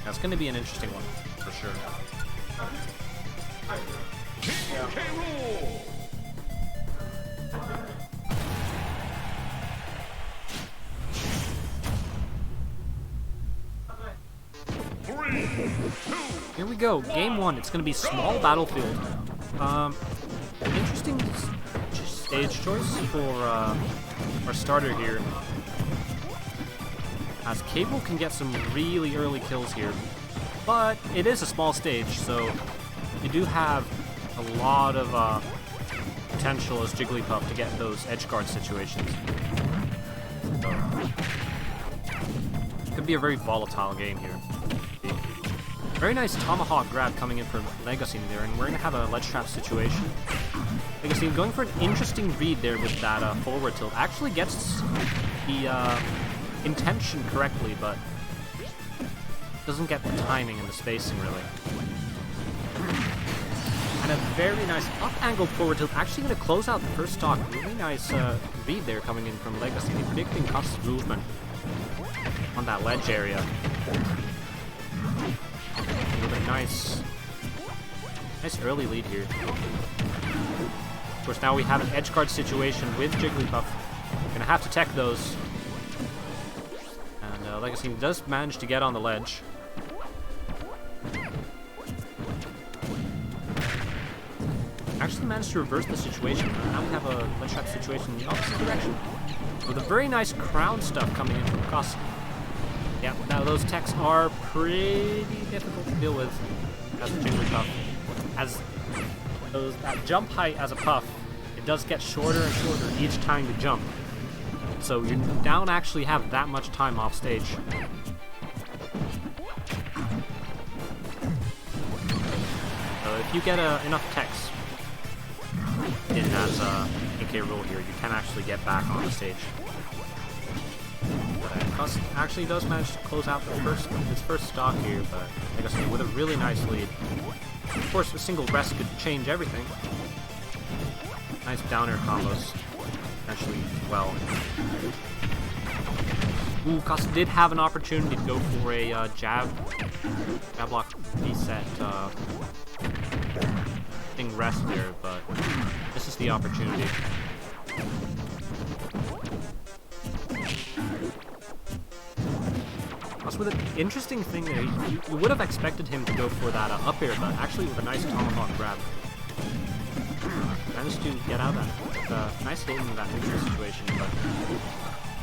That's going to be an interesting one, for sure. Here we go, game one. It's going to be small battlefield. Interesting stage choice for our starter here. As K-Rool can get some really early kills here. But it is a small stage, so you do have a lot of potential as Jigglypuff to get those edge guard situations. Could be a very volatile game here. Very nice tomahawk grab coming in from leggasiini there, and we're going to have a ledge trap situation. leggasiini going for an interesting read there with that forward tilt. Actually gets the intention correctly, but doesn't get the timing and the spacing really. And a very nice up-angled forward tilt. Actually going to close out the first stock. Really nice read there coming in from leggasiini, predicting Kass' movement on that ledge area. With a nice early lead here. Of course, now we have an edge guard situation with Jigglypuff. Gonna have to tech those. And leggasiini does manage to get on the ledge. Actually managed to reverse the situation. Now we have a ledge trap situation in the opposite direction. With a very nice crown stuff coming in from Kass. Yeah, now those techs are pretty difficult to deal with as a Jigglypuff. As that jump height as a puff, it does get shorter and shorter each time you jump. So you don't actually have that much time off stage. So if you get enough techs in that Rool here, you can actually get back on the stage. Kass actually does manage to close out his first stock here, but like I said, with a really nice lead. Of course, a single rest could change everything. Nice down air combos, actually, well. Ooh, Kass did have an opportunity to go for a jab block reset thing rest there, but this is the opportunity. With an interesting thing there, you would have expected him to go for that up air, but actually with a nice tomahawk grab. Managed to get out of that. Nice hit in that neutral situation, but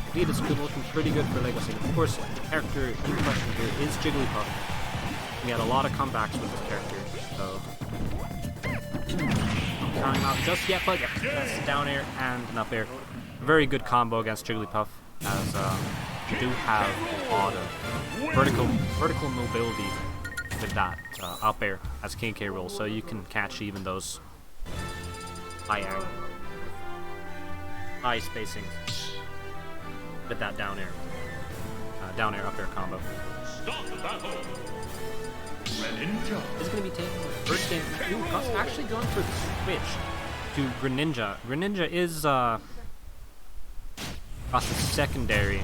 indeed it's looking pretty good for leggasiini. Of course, the character in question here is Jigglypuff. We had a lot of comebacks with this character, so not counting him out just yet, but yeah, that's down air and an up air. Very good combo against Jigglypuff, as you do have a lot of vertical mobility with that up air as Rool, so you can catch even those high spacing with that down air up air combo. Greninja is going to be taking the first game. Ooh, Kass actually going for the switch to Greninja. Greninja is Kass' secondary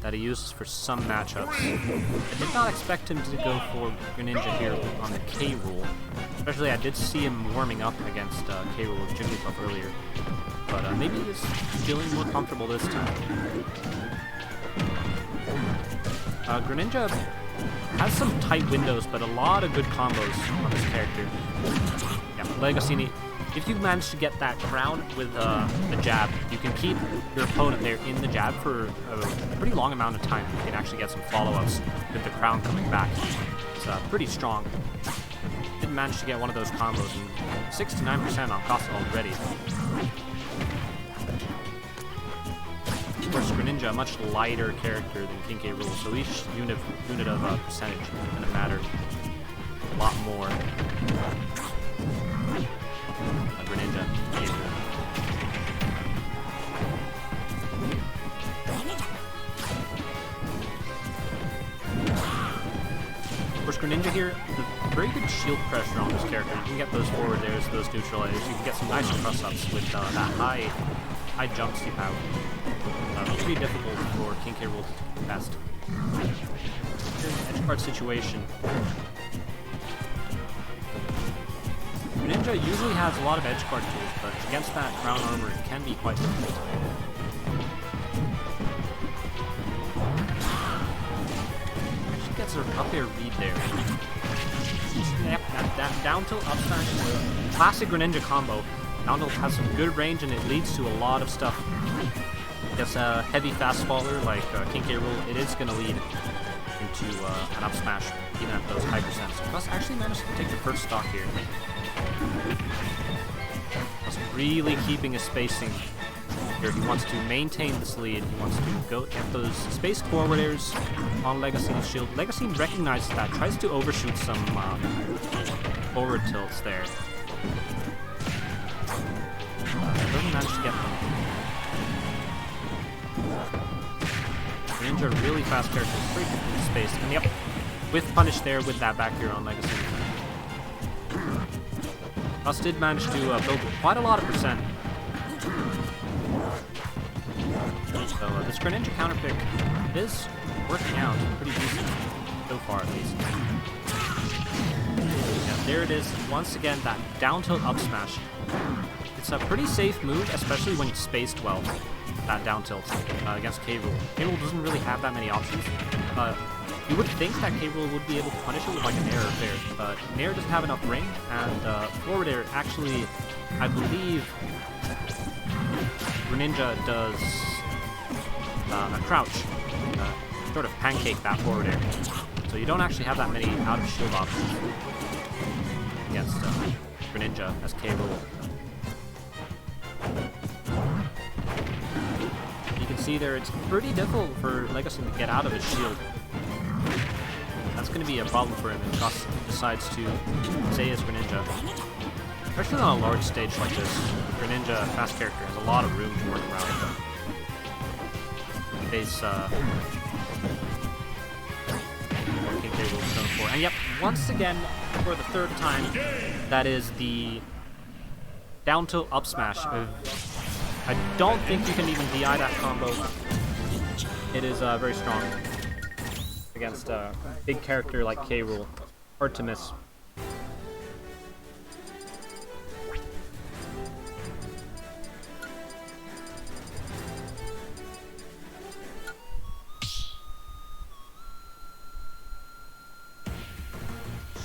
that he uses for some matchups. I did not expect him to go for Greninja here on the K-Rool. Especially, I did see him warming up against K-Rool with Jigglypuff earlier. But maybe he's feeling more comfortable this time. Greninja has some tight windows, but a lot of good combos on this character. Yeah, leggasiini. If you manage to get that crown with the jab, you can keep your opponent there in the jab for a pretty long amount of time. You can actually get some follow-ups with the crown coming back. It's pretty strong. Didn't manage to get one of those combos, and 69% on Kass already. Of course, Greninja, a much lighter character than Rool, so each unit of percentage is going to matter a lot more. Greninja. Of course, Greninja here, very good shield pressure on this character. You can get those forward airs, those neutral airs. You can get some nice cross-ups with that high jumps you have. Pretty difficult for Rool to contest. guard situation. Greninja usually has a lot of edge guard tools, but against that ground armor it can be quite difficult. Actually gets an up air read there. Yep, that down tilt up smash is a classic Greninja combo. Down tilt has some good range and it leads to a lot of stuff. Against a heavy fast faller like King K. Rool, it is going to lead into an up smash, even at those high percents. Kass actually managed to take the first stock here. Kass really keeping his spacing here. He wants to maintain this lead. He wants to go get those spaced forward airs on Legacy's shield. Legacy recognizes that, tries to overshoot some forward tilts there. Doesn't manage to get them. Greninja, really fast character, pretty good in space. And yep, with punish there with that back here on Legacy. Kass did manage to build quite a lot of percent. So this Greninja counter pick is working out pretty decent so far at least. Yeah, there it is. Once again, that down tilt up smash. It's a pretty safe move, especially when spaced well. That down tilt against K. Rool. K. Rool doesn't really have that many options. You would think that K. Rool would be able to punish it with like an air there, but Nair doesn't have enough range, and forward air actually, I believe, Greninja does a crouch, sort of pancake that forward air. So you don't actually have that many out of shield options against Greninja as K. Rool. You can see there, it's pretty difficult for Legacy to get out of his shield. That's going to be a problem for him if Kass decides to stay as Greninja. Especially on a large stage like this, Greninja, fast character, has a lot of room to work around with. Face King K. Rool is known for. And yep, once again, for the third time, that is the down tilt up smash. I don't think you can even DI that combo. It is very strong against a big character like K. Rool. Hard to miss.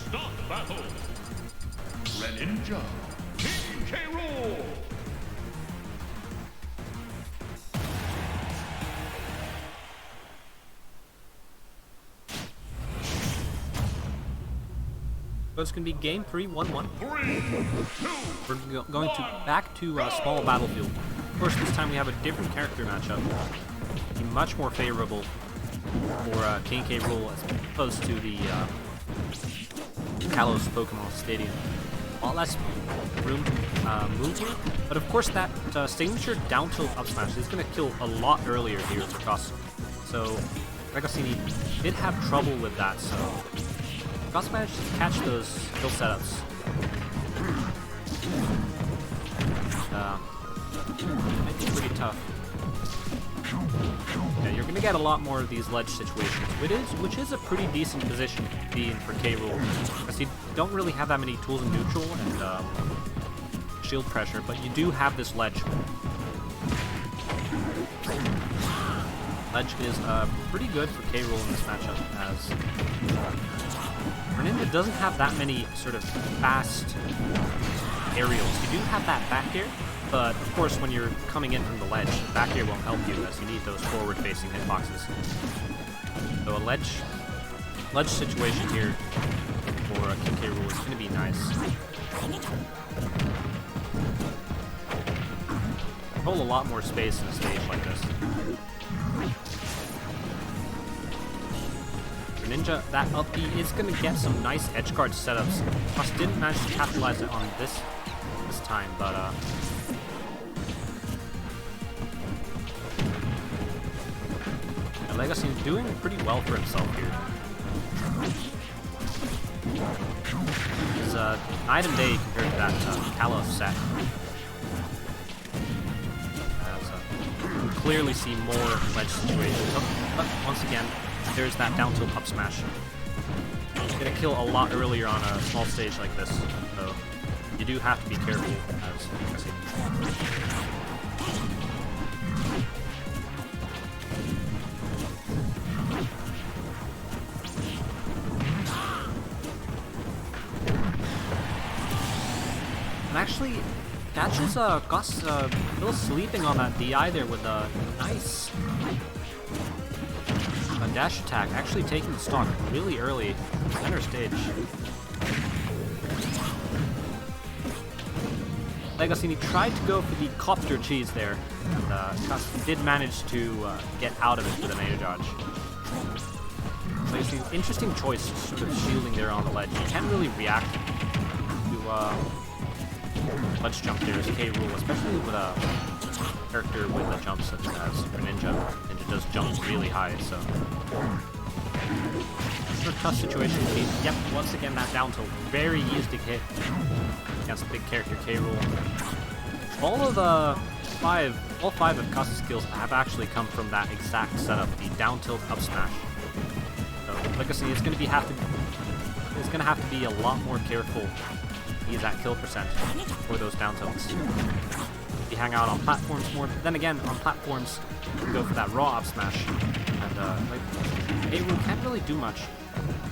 Start battle! Greninja, King K. Rool! So it's going to be game 3, 1-1. 3, 2, We're going back to small battlefield. Of course, this time we have a different character matchup. Be much more favorable for King K. Rool as opposed to the Kalos Pokemon Stadium. A lot less room to move here, but of course that signature down tilt up smash is going to kill a lot earlier here for Kass. So Legacyini did have trouble with that, so Kass managed to catch those kill setups. It's pretty tough. Yeah, you're gonna get a lot more of these ledge situations, which is a pretty decent position to be in for K. Rool, because you don't really have that many tools in neutral and shield pressure, but you do have this ledge. Ledge is pretty good for K. Rool in this matchup, as Greninja doesn't have that many sort of fast aerials. You do have that back air, but of course when you're coming in from the ledge, back air won't help you as you need those forward-facing hitboxes. So a ledge situation here for King K. Rool is going to be nice. Hold a lot more space in a stage like this. Greninja, that up B is going to get some nice edgeguard setups. Kass didn't manage to capitalize it on this time, but Legacy is doing pretty well for himself here. He's night and day compared to that Kalos set. So you can clearly see more ledge situations. But once again, there's that down tilt up smash. gonna kill a lot earlier on a small stage like this, so you do have to be careful as you can see. And actually, catches Kass still sleeping on that DI there with a nice dash attack, actually taking the stock really early, center stage. Leggasiini tried to go for the copter cheese there, and Kass did manage to get out of it with an air dodge. So you see, interesting choice, sort of shielding there on the ledge. You can't really react to ledge jump there as Rool, especially with a character with a jump such as Greninja. Ninja does jump really high, so for a tough situation. Yep, once again that down tilt, very easy to hit against a big character Rool. All five of Kass's skills have actually come from that exact setup, the down tilt up smash. So Legacy is going to have to be a lot more careful. Use that kill percent for those down tilts. You hang out on platforms more, but then again, on platforms, you can go for that raw up smash. And Rool can't really do much.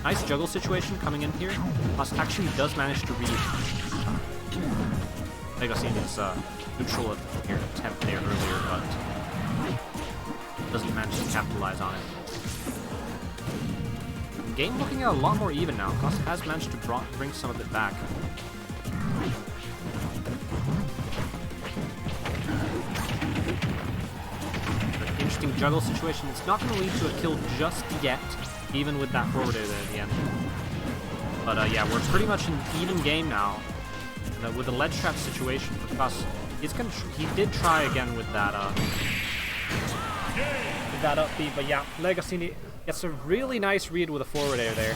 Nice juggle situation coming in here. Plus, actually does manage to read Leggasiini's neutral attempt there earlier, but doesn't manage to capitalize on it. Game looking a lot more even now. Kass has managed to bring some of it back. Interesting juggle situation. It's not going to lead to a kill just yet, even with that forward air there at the end. But yeah, we're pretty much in even game now. With the ledge trap situation for Kass, he did try again with that upbeat, but yeah, Leggasiini gets a really nice read with a forward air there,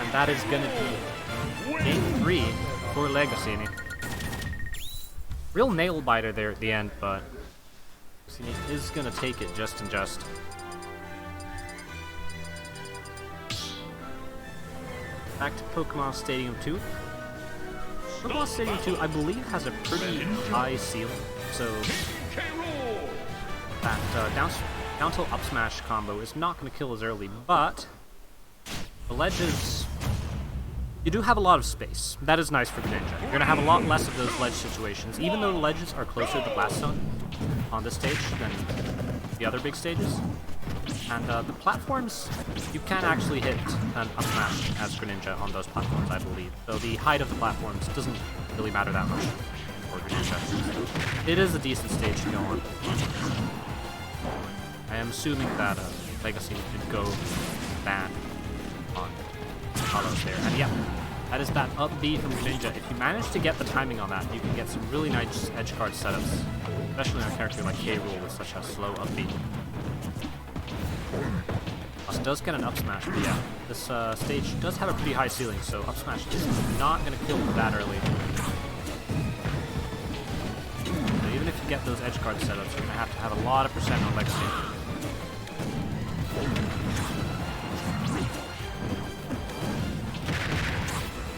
and that is going to be game 3 for Leggasiini. Real nail biter there at the end, but Leggasiini is going to take it just and just. Back to Pokemon Stadium 2. Pokemon Stadium 2, I believe, has a pretty high ceiling, so that down tilt up smash combo is not going to kill as early, but the ledges, you do have a lot of space. That is nice for Greninja. You're going to have a lot less of those ledge situations, even though the ledges are closer to Blast Zone on this stage than the other big stages. And the platforms, you can actually hit an up smash as Greninja on those platforms, I believe. So the height of the platforms doesn't really matter that much for Greninja. It is a decent stage to go on. I am assuming that Leggasiini could go ban on Hollows there. And yeah, that is that up B from Greninja. If you manage to get the timing on that, you can get some really nice edge guard setups, especially on a character like Rool with such a slow up B. Kass does get an up smash, but yeah, this stage does have a pretty high ceiling, so up smash is not going to kill that early. So even if you get those edge guard setups, you're going to have a lot of percent on Leggasiini.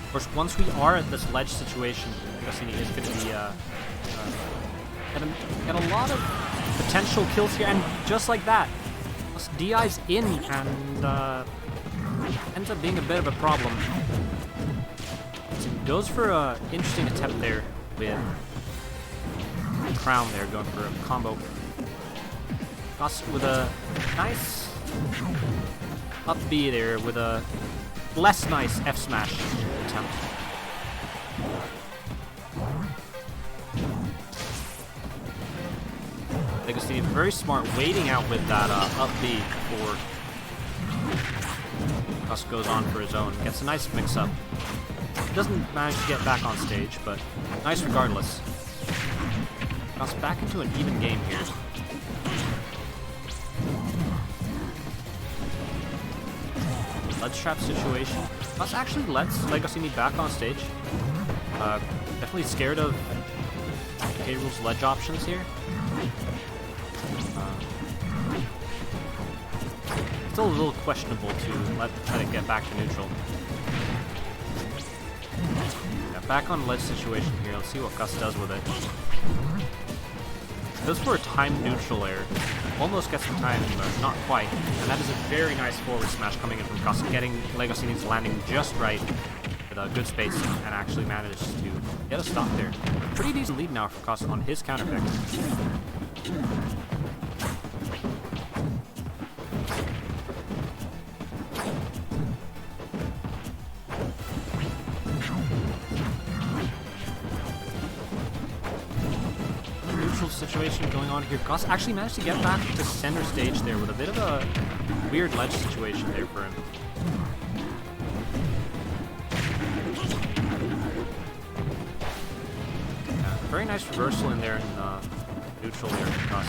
Of course, once we are at this ledge situation, Leggasiini is going to be get a lot of potential kills here, and just like that, DI's in and ends up being a bit of a problem. So he goes for an interesting attempt there with Crown there, going for a combo. Kass with a nice up B there with a less nice F smash attempt. Leggasiini very smart, waiting out with that up B before Kass goes on for his own. Gets a nice mix-up. Doesn't manage to get back on stage, but nice regardless. Kass back into an even game here. Ledge trap situation. Kass actually lets Leggasiini back on stage. Definitely scared of Rool's ledge options here. Still a little questionable to let it get back to neutral. Yeah, back on ledge situation here. Let's see what Kass does with it. Goes for a time neutral air. Almost gets the time, but not quite. And that is a very nice forward smash coming in from Kass, getting leggasiini's landing just right with a good space, and actually managed to get a stop there. Pretty decent lead now for Kass on his counter pick. Situation going on here. Kass actually managed to get back to center stage there with a bit of a weird ledge situation there for him. Yeah, very nice reversal in there in neutral there for Kass.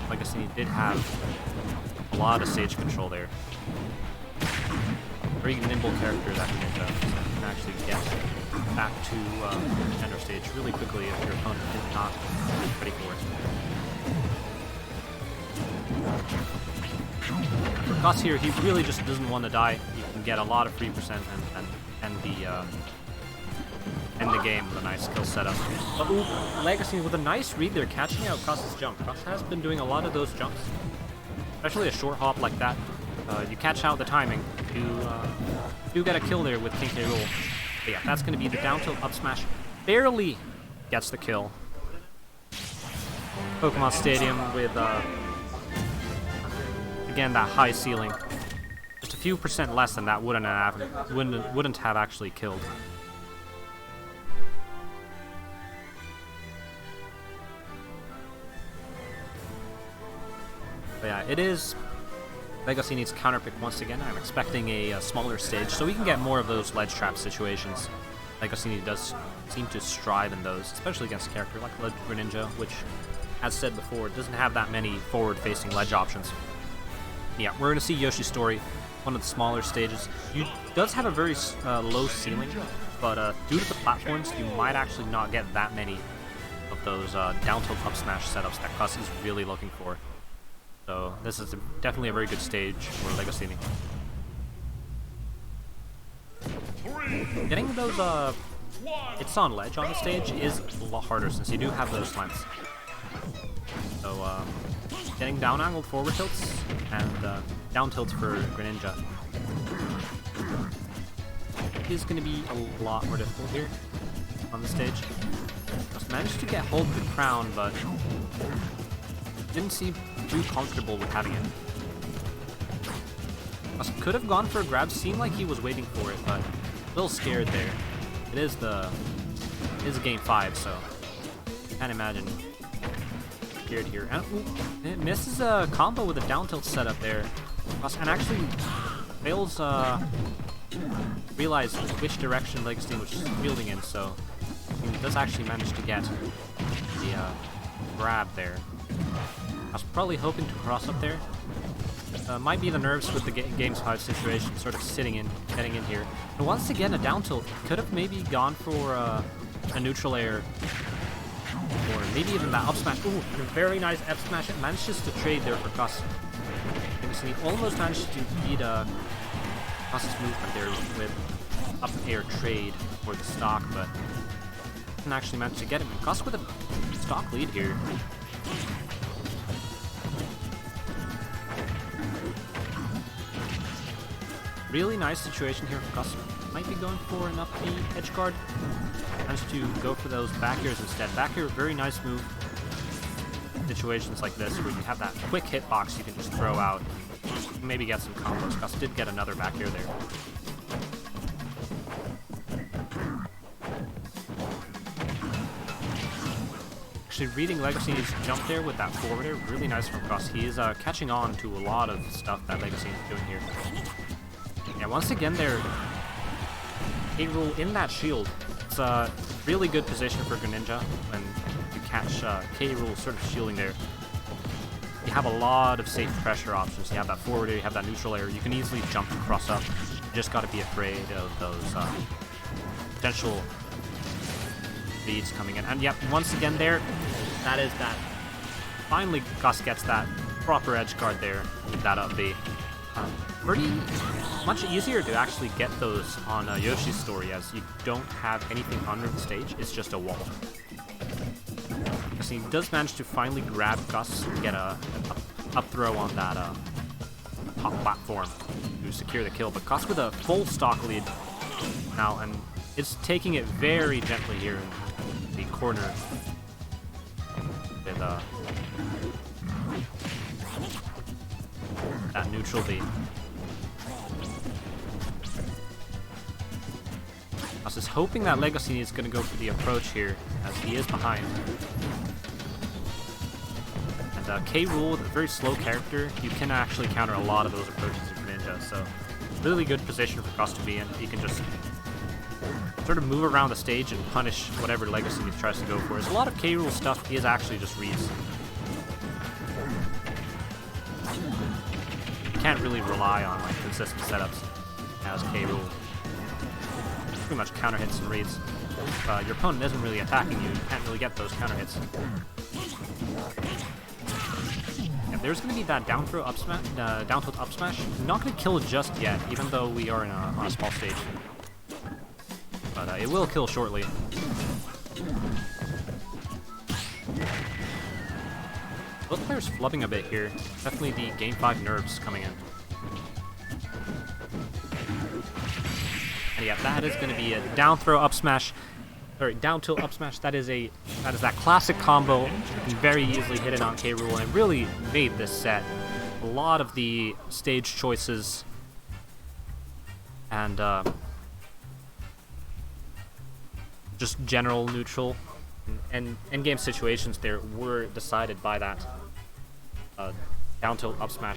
Leggasiini did have a lot of stage control there. Very nimble character that can actually get back to center stage really quickly if your opponent is not ready for it. For Kass here, he really just doesn't want to die. He can get a lot of free percent and end the game with a nice kill setup. But ooh, Legacy with a nice read there, catching out Kass's jump. Kass has been doing a lot of those jumps, especially a short hop like that. You catch out the timing, you do get a kill there with King K. Rool. But yeah, that's going to be the down tilt up smash. Barely gets the kill. Pokemon Stadium with, again, that high ceiling. Just a few percent less than that wouldn't have actually killed. But yeah, it is Leggasiini's counter pick once again. I'm expecting a smaller stage, so we can get more of those ledge trap situations. Leggasiini does seem to strive in those, especially against a character like Greninja, which, as said before, doesn't have that many forward-facing ledge options. Yeah, we're going to see Yoshi's story, one of the smaller stages. He does have a very low ceiling, but due to the platforms, you might actually not get that many of those down tilt up smash setups that Kass is really looking for. So this is definitely a very good stage for Leggasiini. Getting those hits on ledge on the stage is a lot harder since you do have those slants. So getting down angled forward tilts and down tilts for Greninja is going to be a lot more difficult here on the stage. Just managed to get hold of the crown, but didn't seem too comfortable with having it. Could have gone for a grab, seemed like he was waiting for it, but a little scared there. It is game 5, so you can't imagine. Scared here. And ooh, it misses a combo with a down tilt setup there. And actually fails realize which direction Leggasiini was fielding in, so he does actually manage to get the grab there. I was probably hoping to cross up there. Might be the nerves with the game's 5 situation, sort of getting in here. And once again, a down tilt. Could have maybe gone for a neutral air, or maybe even that up smash. Ooh, a very nice F smash. It manages to trade there for Kass. He almost managed to beat Kass's movement there with up air trade for the stock, but didn't actually manage to get him. Kass with a stock lead here. Really nice situation here for Kass. Might be going for an up B edge guard. Managed to go for those back airs instead. Back air, very nice move. Situations like this where you have that quick hitbox you can just throw out. Maybe get some combos. Kass did get another back air there. Actually, reading Leggasiini's jump there with that forward air, really nice from Kass. He is catching on to a lot of stuff that Leggasiini is doing here. Yeah, once again there, K. Rool in that shield. It's a really good position for Greninja when you catch K. Rool sort of shielding there. You have a lot of safe pressure options. You have that forward air, you have that neutral air. You can easily jump and cross up. You just got to be afraid of those potential leads coming in. And yep, once again there, that is that. Finally, Kass gets that proper edge guard there with that up B. Pretty much easier to actually get those on Yoshi's story, as you don't have anything under the stage. It's just a wall. So he does manage to finally grab Gus and get a up throw on that top platform to secure the kill. But Kass with a full stock lead now, and it's taking it very gently here in the corner with that neutral beat. Kass is hoping that leggasiini is going to go for the approach here, as he is behind. And Rool, with a very slow character, you can actually counter a lot of those approaches with Greninja, so really good position for Kass to be in. He can just sort of move around the stage and punish whatever leggasiini tries to go for. As a lot of Rool stuff is actually just reads. You can't really rely on like consistent setups as Rool. Pretty much counter hits and reads. If your opponent isn't really attacking you, you can't really get those counter hits. Yeah, there's going to be that down throw up smash, down tilt up smash. Not going to kill just yet, even though we are on a small stage. But it will kill shortly. Both players flubbing a bit here. Definitely the Game 5 nerves coming in. And yeah, that is going to be a down throw up smash, or down tilt up smash. That is that classic combo. You can very easily hit it on Rool, and it really made this set. A lot of the stage choices and just general neutral and endgame situations there were decided by that down tilt up smash.